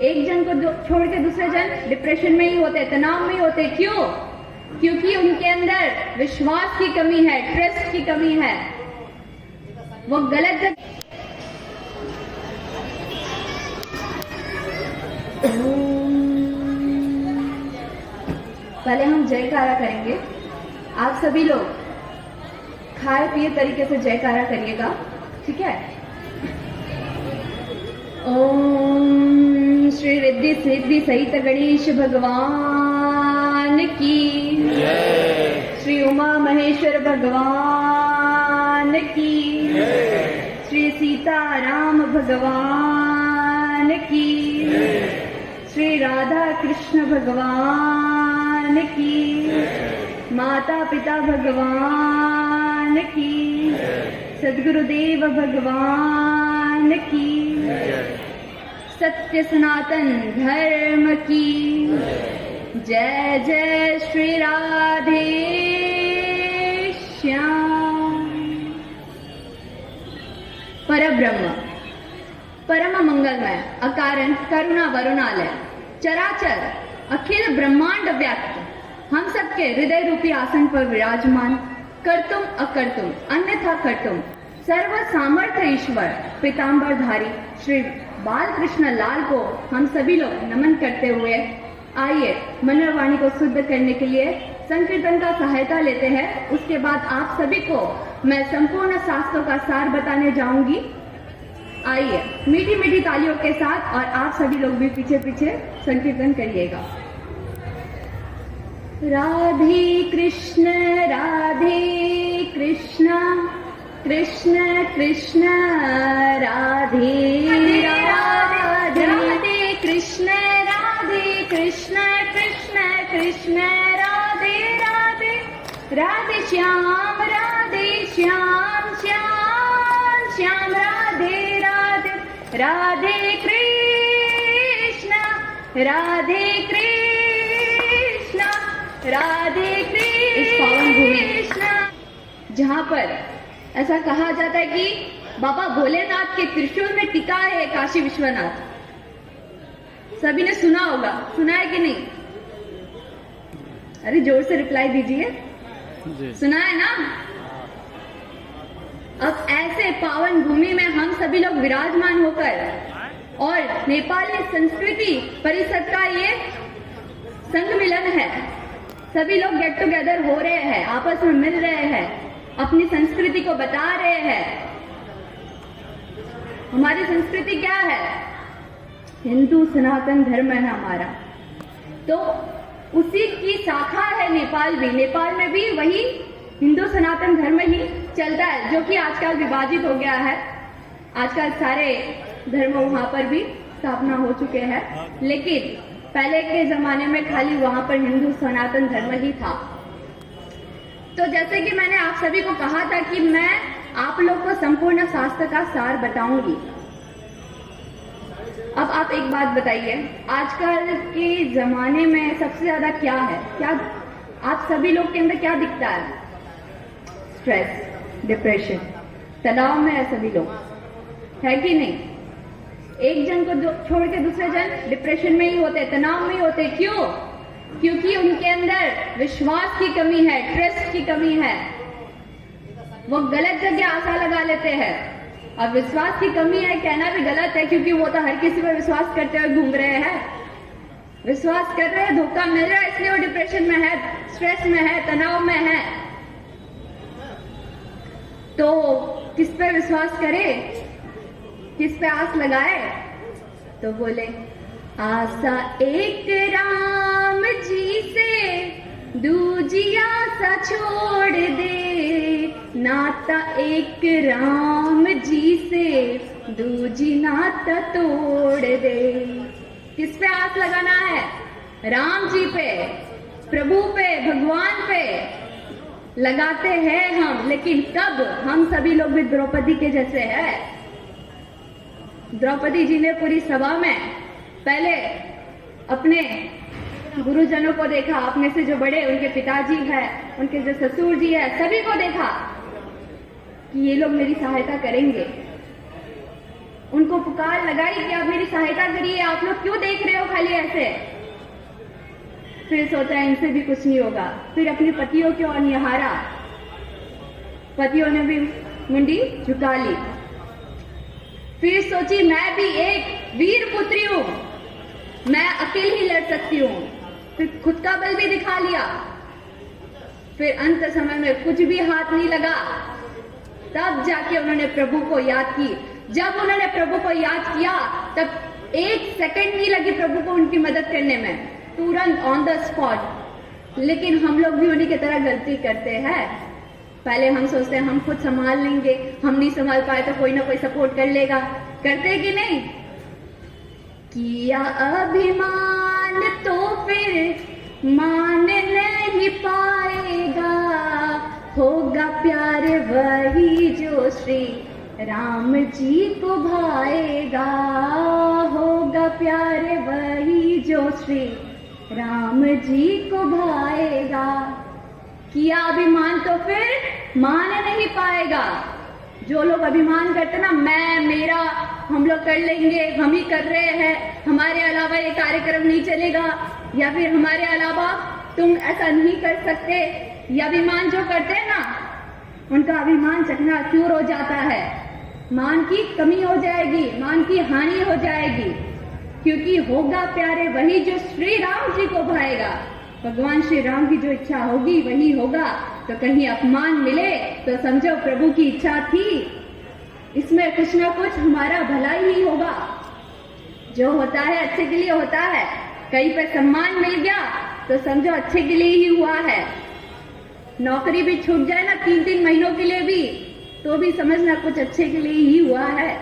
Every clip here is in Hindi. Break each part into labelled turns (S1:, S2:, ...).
S1: एक जन को छोड़ के दूसरे जन डिप्रेशन में ही होते, तनाव में ही होते। क्यों? क्योंकि उनके अंदर विश्वास की कमी है, ट्रस्ट की कमी है। वो गलत जगह। पहले हम जयकारा करेंगे। आप सभी लोग खाए पिए तरीके से जयकारा करिएगा, ठीक है? ओम श्री रिद्धि सिद्धि सहित गणेश भगवान की, श्री उमा महेश्वर भगवान की, श्री सीताराम भगवान की, श्री राधा कृष्ण भगवान की, माता पिता भगवान की, सद्गुरुदेव भगवान की, सत्य सनातन धर्म की जय। जय श्री राधे श्याम। परब्रह्म परम मंगलमय अकारण करुणा वरुणालय चराचर अखिल ब्रह्मांड व्याप्त हम सबके हृदय रूपी आसन पर विराजमान कर्तुम अकर्तुम अन्यथा कर्तुम सर्व सामर्थ्य ईश्वर पीताम्बरधारी श्री बालकृष्ण लाल को हम सभी लोग नमन करते हुए आइए मन और वाणी को शुद्ध करने के लिए संकीर्तन का सहायता लेते हैं। उसके बाद आप सभी को मैं संपूर्ण शास्त्रों का सार बताने जाऊंगी। आइए मीठी मीठी तालियों के साथ, और आप सभी लोग भी पीछे पीछे संकीर्तन करिएगा। राधे कृष्ण कृष्ण कृष्ण राधे राधे, राधे कृष्ण कृष्ण कृष्ण राधे राधे, राधे श्याम श्याम श्याम राधे राधे, राधे कृष्ण राधे कृष्ण। इस पावन भूमि जहाँ पर ऐसा कहा जाता है कि बाबा भोलेनाथ के त्रिशूल में टिका है काशी विश्वनाथ, सभी ने सुना होगा, सुना है कि नहीं? अरे जोर से रिप्लाई दीजिए, सुना है ना? अब ऐसे पावन भूमि में हम सभी लोग विराजमान होकर, और नेपाली संस्कृति परिषद का ये संग मिलन है। सभी लोग गेट टुगेदर हो रहे हैं, आपस में मिल रहे हैं, अपनी संस्कृति को बता रहे हैं। हमारी संस्कृति क्या है? हिंदू सनातन धर्म है हमारा। तो उसी की शाखा है नेपाल भी। नेपाल में भी वही हिंदू सनातन धर्म ही चलता है, जो कि आजकल विभाजित हो गया है। आजकल सारे धर्म वहां पर भी स्थापना हो चुके हैं, लेकिन पहले के जमाने में खाली वहां पर हिंदू सनातन धर्म ही था। तो जैसे कि मैंने आप सभी को कहा था कि मैं आप लोग को संपूर्ण शास्त्र का सार बताऊंगी। अब आप एक बात बताइए, आजकल के जमाने में सबसे ज्यादा क्या है? क्या आप सभी लोग के अंदर क्या दिखता है? स्ट्रेस, डिप्रेशन, तनाव में है सभी लोग, है कि नहीं? एक जन को छोड़ के दूसरे जन डिप्रेशन में ही होते, तनाव में ही होते। क्यों? क्योंकि उनके अंदर विश्वास की कमी है, ट्रस्ट की कमी है। वो गलत जगह आशा लगा लेते हैं। अब विश्वास की कमी है कहना भी गलत है, क्योंकि वो तो हर किसी पर विश्वास करते हुए घूम रहे हैं, विश्वास कर रहे हैं, धोखा मिल रहा है, इसलिए वो डिप्रेशन में है, स्ट्रेस में है, तनाव में है। तो किस पे विश्वास करे, किस पे आस लगाए? तो बोले आशा एक राम जी से दूजी आशा छोड़ दे, नाता एक राम जी से दूजी नाता तोड़ दे। किस पे आस लगाना है? राम जी पे, प्रभु पे, भगवान पे लगाते हैं हम। लेकिन कब? हम सभी लोग भी द्रौपदी के जैसे हैं। द्रौपदी जी ने पूरी सभा में पहले अपने गुरुजनों को देखा, अपने से जो बड़े उनके पिताजी हैं, उनके जो ससुर जी है, सभी को देखा कि ये लोग मेरी सहायता करेंगे। उनको पुकार लगाई कि आप मेरी सहायता करिए, आप लोग क्यों देख रहे हो खाली ऐसे। फिर सोचा इनसे भी कुछ नहीं होगा। फिर अपने पतियों की ओर निहारा, पतियों ने भी मुंडी झुका ली। फिर सोची मैं भी एक वीर पुत्री हूं, मैं अकेली ही लड़ सकती हूं। फिर खुद का बल भी दिखा लिया। फिर अंत समय में कुछ भी हाथ नहीं लगा, तब जाके उन्होंने प्रभु को याद की। जब उन्होंने प्रभु को याद किया तब 1 सेकंड नहीं लगी प्रभु को उनकी मदद करने में, तुरंत ऑन द स्पॉट। लेकिन हम लोग भी उन्हीं की तरह गलती करते हैं। पहले हम सोचते हैं हम खुद संभाल लेंगे, हम नहीं संभाल पाए तो कोई ना कोई सपोर्ट कर लेगा। करते कि नहीं? किया अभिमान तो फिर मान नहीं पाएगा, होगा प्यार वही जो श्री राम जी को भाएगा, होगा प्यार वही जो श्री राम जी को भाएगा। किया अभिमान तो फिर मान नहीं पाएगा। जो लोग अभिमान करते ना, मैं मेरा, हम लोग कर लेंगे, हम ही कर रहे हैं, हमारे अलावा ये कार्यक्रम नहीं चलेगा, या फिर हमारे अलावा तुम ऐसा नहीं कर सकते, ये अभिमान जो करते हैं ना, उनका अभिमान चकनाचूर हो जाता है। मान की कमी हो जाएगी, मान की हानि हो जाएगी, क्योंकि होगा प्यारे वही जो श्री राम जी को भाएगा। भगवान श्री राम की जो इच्छा होगी वही होगा। तो कहीं अपमान मिले तो समझो प्रभु की इच्छा थी, इसमें कुछ ना कुछ हमारा भला ही होगा। जो होता है अच्छे के लिए होता है। कहीं पे सम्मान मिल गया तो समझो अच्छे के लिए ही हुआ है। नौकरी भी छूट जाए ना 3-3 महीनों के लिए भी, तो भी समझना कुछ अच्छे के लिए ही हुआ है।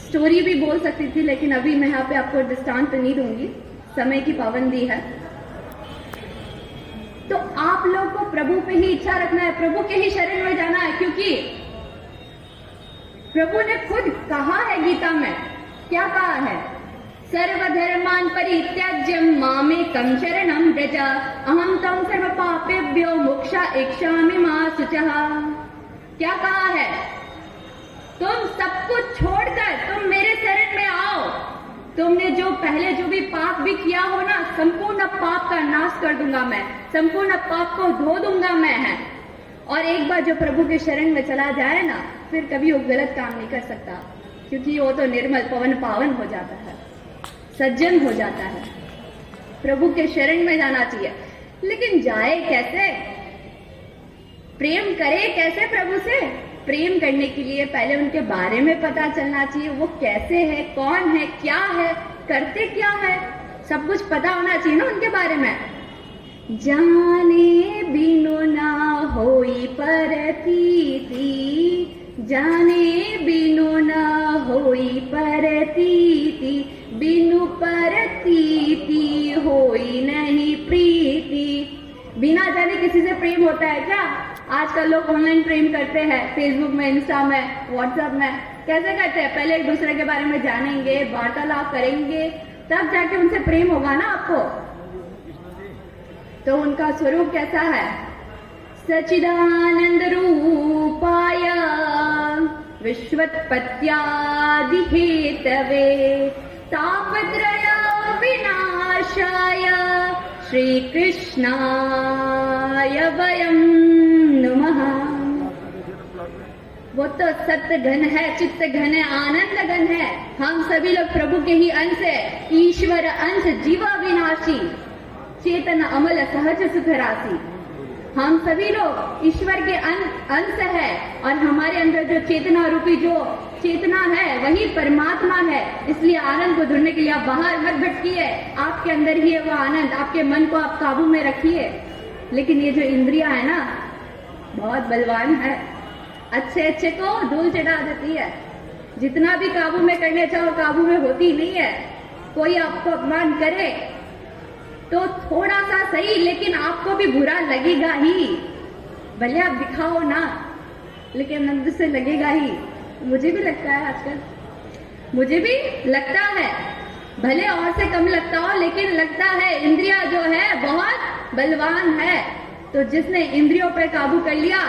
S1: स्टोरी भी बोल सकती थी, लेकिन अभी मैं यहाँ पे आपको दृष्टांत नहीं दूंगी, समय की पाबंदी है। तो आप लोग को प्रभु पे ही इच्छा रखना है, प्रभु के ही शरण में जाना है, क्योंकि प्रभु ने खुद कहा है गीता में, क्या कहा है? सर्वधर्मान् परित्यज्य मामेकं शरणं व्रज अहं त्वं सर्वपापेभ्यो मोक्षयिष्यामि मा शुचः। क्या कहा है? तुम सब कुछ छोड़कर तुम मेरे शरण में आओ। तुमने जो पहले जो भी पाप भी किया हो ना, संपूर्ण पाप का नाश कर दूंगा मैं, संपूर्ण पाप को धो दूंगा मैं है। और एक बार जो प्रभु के शरण में चला जाए ना, फिर कभी वो गलत काम नहीं कर सकता, क्योंकि वो तो निर्मल पवन पावन हो जाता है, सज्जन हो जाता है। प्रभु के शरण में जाना चाहिए। लेकिन जाए कैसे? प्रेम करे कैसे प्रभु से? प्रेम करने के लिए पहले उनके बारे में पता चलना चाहिए, वो कैसे है, कौन है, क्या है, करते क्या है, सब कुछ पता होना चाहिए ना उनके बारे में। जाने बिनु ना होई परतीति, जाने बिनु ना होई परतीति, बिनु परतीति होई नहीं प्रीति। बिना जाने किसी से प्रेम होता है क्या? आजकल लोग ऑनलाइन प्रेम करते हैं, फेसबुक में, इंस्टा में, व्हाट्सएप में। कैसे करते हैं? पहले एक दूसरे के बारे में जानेंगे, वार्तालाप करेंगे, तब जाके उनसे प्रेम होगा ना आपको। तो उनका स्वरूप कैसा है? सच्चिदानंद रूपाय विश्वोत्पत्त्यादि हेतवे तापत्रय विनाशाय श्री कृष्णाय वयं नमः। वो तो सत्य घन है, चित्त घन है, आनंद घन है। हम सभी लोग प्रभु के ही अंश है, ईश्वर अंश, जीवा विनाशी, चेतन अमल सहज सुख राशि। हम सभी लोग ईश्वर के अंश है, और हमारे अंदर जो चेतना रूपी जो चेतना है वही परमात्मा है। इसलिए आनंद को ढूंढने के लिए आप बाहर मत भटकिए, आपके अंदर ही है वो आनंद। आपके मन को आप काबू में रखिए। लेकिन ये जो इंद्रियां है ना, बहुत बलवान है, अच्छे को धूल चढ़ा देती है। जितना भी काबू में करने चाहो काबू में होती नहीं है। कोई आपको अपमान करे तो थोड़ा सा सही, लेकिन आपको भी बुरा लगेगा ही। भले आप दिखाओ ना, लेकिन अंदर से लगेगा ही। मुझे भी लगता है, आजकल मुझे भी लगता है, भले और से कम लगता हो, लेकिन लगता है। इंद्रिया जो है बहुत बलवान है। तो जिसने इंद्रियों पर काबू कर लिया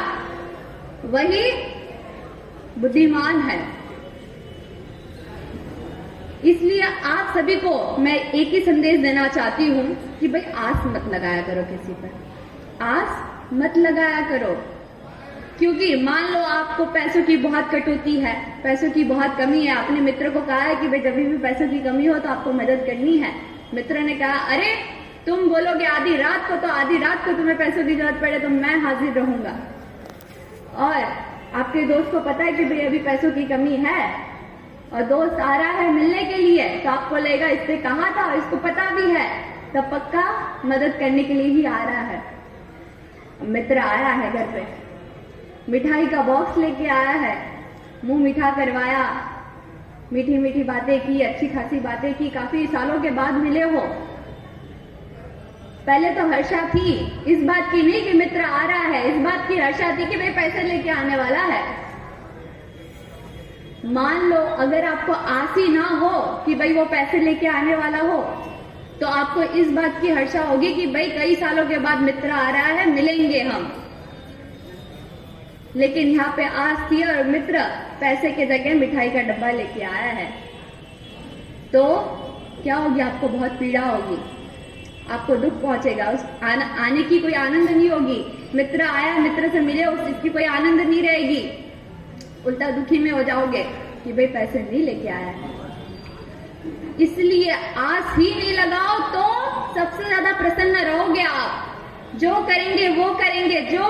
S1: वही बुद्धिमान है। इसलिए आप सभी को मैं एक ही संदेश देना चाहती हूं कि भाई आस मत लगाया करो, किसी पर आस मत लगाया करो। क्योंकि मान लो आपको पैसों की बहुत कटौती है, पैसों की बहुत कमी है, अपने मित्र को कहा है कि भाई जब भी पैसों की कमी हो तो आपको मदद करनी है। मित्र ने कहा अरे तुम बोलोगे आधी रात को, तो आधी रात को तुम्हें पैसों की जरूरत पड़े तो मैं हाजिर रहूंगा। और आपके दोस्त को पता है कि भाई अभी पैसों की कमी है और दोस्त आ रहा है मिलने के लिए, तो आपको लगेगा इससे कहा था और इसको पता भी है, तो पक्का मदद करने के लिए ही आ रहा है। मित्र आया है घर पे, मिठाई का बॉक्स लेके आया है, मुंह मीठा करवाया, मीठी मीठी बातें की, अच्छी खासी बातें की, काफी सालों के बाद मिले हो। पहले तो हर्षा थी इस बात की नहीं कि मित्र आ रहा है, इस बात की हर्षा थी कि भाई पैसे लेके आने वाला है। मान लो अगर आपको आस ही ना हो कि भाई वो पैसे लेके आने वाला हो, तो आपको इस बात की हर्षा होगी कि भाई कई सालों के बाद मित्र आ रहा है, मिलेंगे हम। लेकिन यहाँ पे आस थी और मित्र पैसे के जगह मिठाई का डब्बा लेके आया है, तो क्या होगी? आपको बहुत पीड़ा होगी, आपको दुख पहुंचेगा, उस आने की कोई आनंद नहीं होगी। मित्र आया, मित्र से मिले, उसकी कोई आनंद नहीं रहेगी, उल्टा दुखी में हो जाओगे कि भाई पैसे नहीं लेके आया है। इसलिए आस ही नहीं लगाओ तो सबसे ज्यादा प्रसन्न रहोगे आप। जो करेंगे वो करेंगे, जो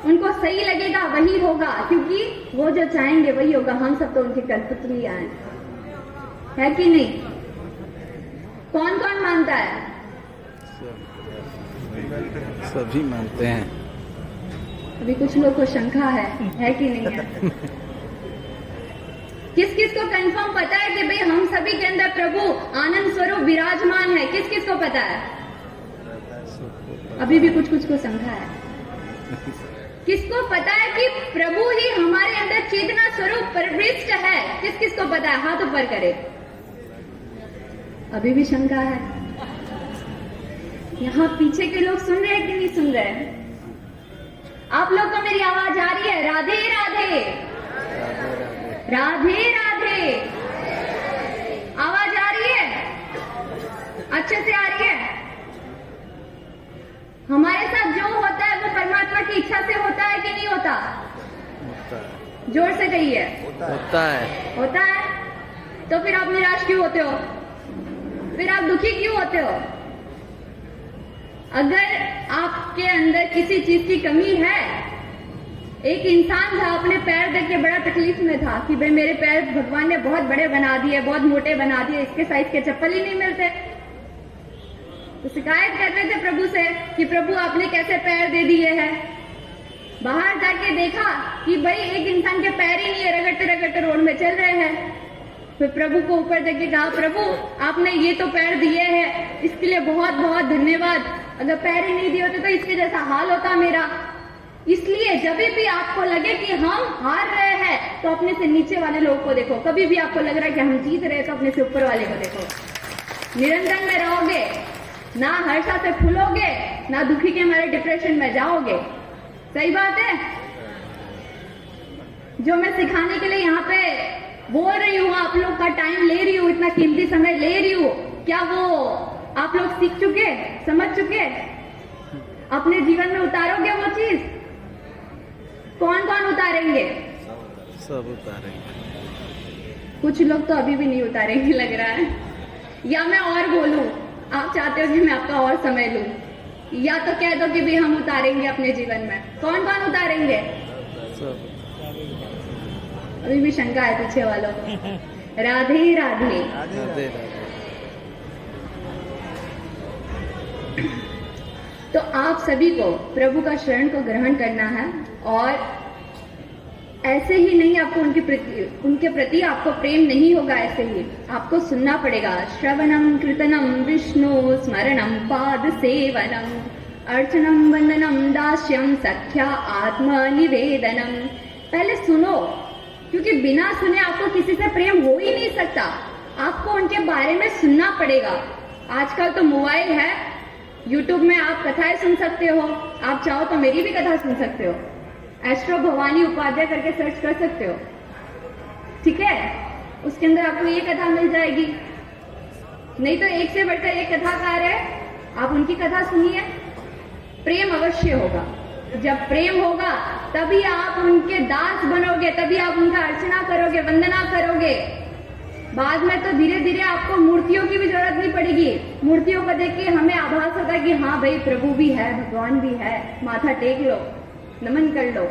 S1: उनको सही लगेगा वही होगा, क्योंकि वो जो चाहेंगे वही होगा। हम सब तो उनकी कठपुतलियां हैं, है कि नहीं? कौन कौन मानता है?
S2: सभी मानते हैं।
S1: अभी कुछ लोग को शंका है कि नहीं है? किस किस को कंफर्म पता है कि भाई हम सभी के अंदर प्रभु आनंद स्वरूप विराजमान है? किस किस को पता है? अभी भी कुछ कुछ को शंका है। किसको पता है कि प्रभु ही हमारे अंदर चेतना स्वरूप प्रविष्ट है? किस किस को पता है? हाथ ऊपर करे। अभी भी शंका है। यहाँ पीछे के लोग सुन रहे हैं कि नहीं सुन रहे हैं? आप लोग को मेरी आवाज आ रही है? राधे राधे, राधे राधे। आवाज आ रही है? अच्छे से आ रही है? हमारे साथ जो होता है वो परमात्मा की इच्छा से होता है कि नहीं होता?
S2: होता है।
S1: जोर से कहिए।
S2: होता है।
S1: होता है। तो फिर आप निराश क्यों होते हो? फिर आप दुखी क्यों होते हो? अगर आपके अंदर किसी चीज की कमी है, एक इंसान था अपने पैर देख के बड़ा तकलीफ में था कि भाई मेरे पैर भगवान ने बहुत बड़े बना दिए, बहुत मोटे बना दिए, इसके साइज के चप्पल ही नहीं मिलते। तो शिकायत कर रहे थे प्रभु से कि प्रभु आपने कैसे पैर दे दिए हैं। बाहर जाके देखा कि भाई एक इंसान के पैर ही नहीं है, रगड़ते रगड़ते रोड में चल रहे हैं। फिर प्रभु को ऊपर देख के कहा, प्रभु आपने ये तो पैर दिए हैं, इसके लिए बहुत बहुत धन्यवाद। अगर पैर ही नहीं दिए होते तो इसके जैसा हाल होता मेरा। इसलिए जब भी आपको लगे कि हम हार रहे हैं तो अपने से नीचे वाले लोगों को देखो। कभी भी आपको लग रहा है कि हम जीत रहे हैं तो अपने से ऊपर वाले को देखो। निरंजन में रहोगे, ना हर्षा से फूलोगे, ना दुखी के मारे डिप्रेशन में जाओगे। सही बात है? जो मैं सिखाने के लिए यहाँ पे बोल रही हूँ, आप लोग का टाइम ले रही हूँ, इतना कीमती समय ले रही हूँ, क्या वो आप लोग सीख चुके, समझ चुके, अपने जीवन में उतारोगे वो चीज? कौन कौन उतारेंगे?
S2: सब उतारेंगे।
S1: कुछ लोग तो अभी भी नहीं उतारेंगे लग रहा है। या मैं और बोलूं, आप चाहते हो कि मैं आपका और समय लूं, या तो कह दो कि भी हम उतारेंगे अपने जीवन में। कौन कौन उतारेंगे?
S2: सब।
S1: अभी भी शंका है पीछे वालों को। राधे राधे।
S2: राधे राधे।
S1: तो आप सभी को प्रभु का शरण को ग्रहण करना है, और ऐसे ही नहीं, आपको उनके प्रति आपको प्रेम नहीं होगा ऐसे ही, आपको सुनना पड़ेगा। श्रवणम कीर्तनम विष्णु स्मरणम पाद सेवनम अर्चनम वंदनम दास्यम सख्या आत्म निवेदनम। पहले सुनो, क्योंकि बिना सुने आपको किसी से प्रेम हो ही नहीं सकता। आपको उनके बारे में सुनना पड़ेगा। आजकल तो मोबाइल है, यूट्यूब में आप कथाएं सुन सकते हो, आप चाहो तो मेरी भी कथा सुन सकते हो। एस्ट्रो भवानी उपाध्याय करके सर्च कर सकते हो। ठीक है, उसके अंदर आपको ये कथा मिल जाएगी। नहीं तो एक से बढ़कर एक कथाकार है, आप उनकी कथा सुनिए। प्रेम अवश्य होगा, जब प्रेम होगा तभी आप उनके दास बनोगे, तभी आप उनका अर्चना करोगे, वंदना करोगे। बाद में तो धीरे धीरे आपको मूर्तियों की भी जरूरत नहीं पड़ेगी। मूर्तियों को देख के हमें आभास होता है कि हाँ भाई प्रभु भी है, भगवान भी है, माथा टेक लो, नमन कर लो,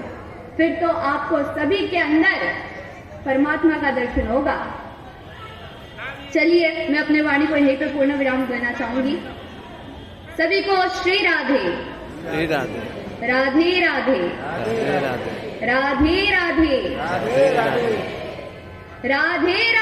S1: फिर तो आपको सभी के अंदर परमात्मा का दर्शन होगा। चलिए मैं अपने वाणी को यहीं पे पूर्ण विराम देना चाहूंगी। सभी को श्री राधे
S2: श्री राधे
S1: राधे राधे
S2: राधे राधे
S1: राधे राधे
S2: राधे राधे
S1: राधे राधे।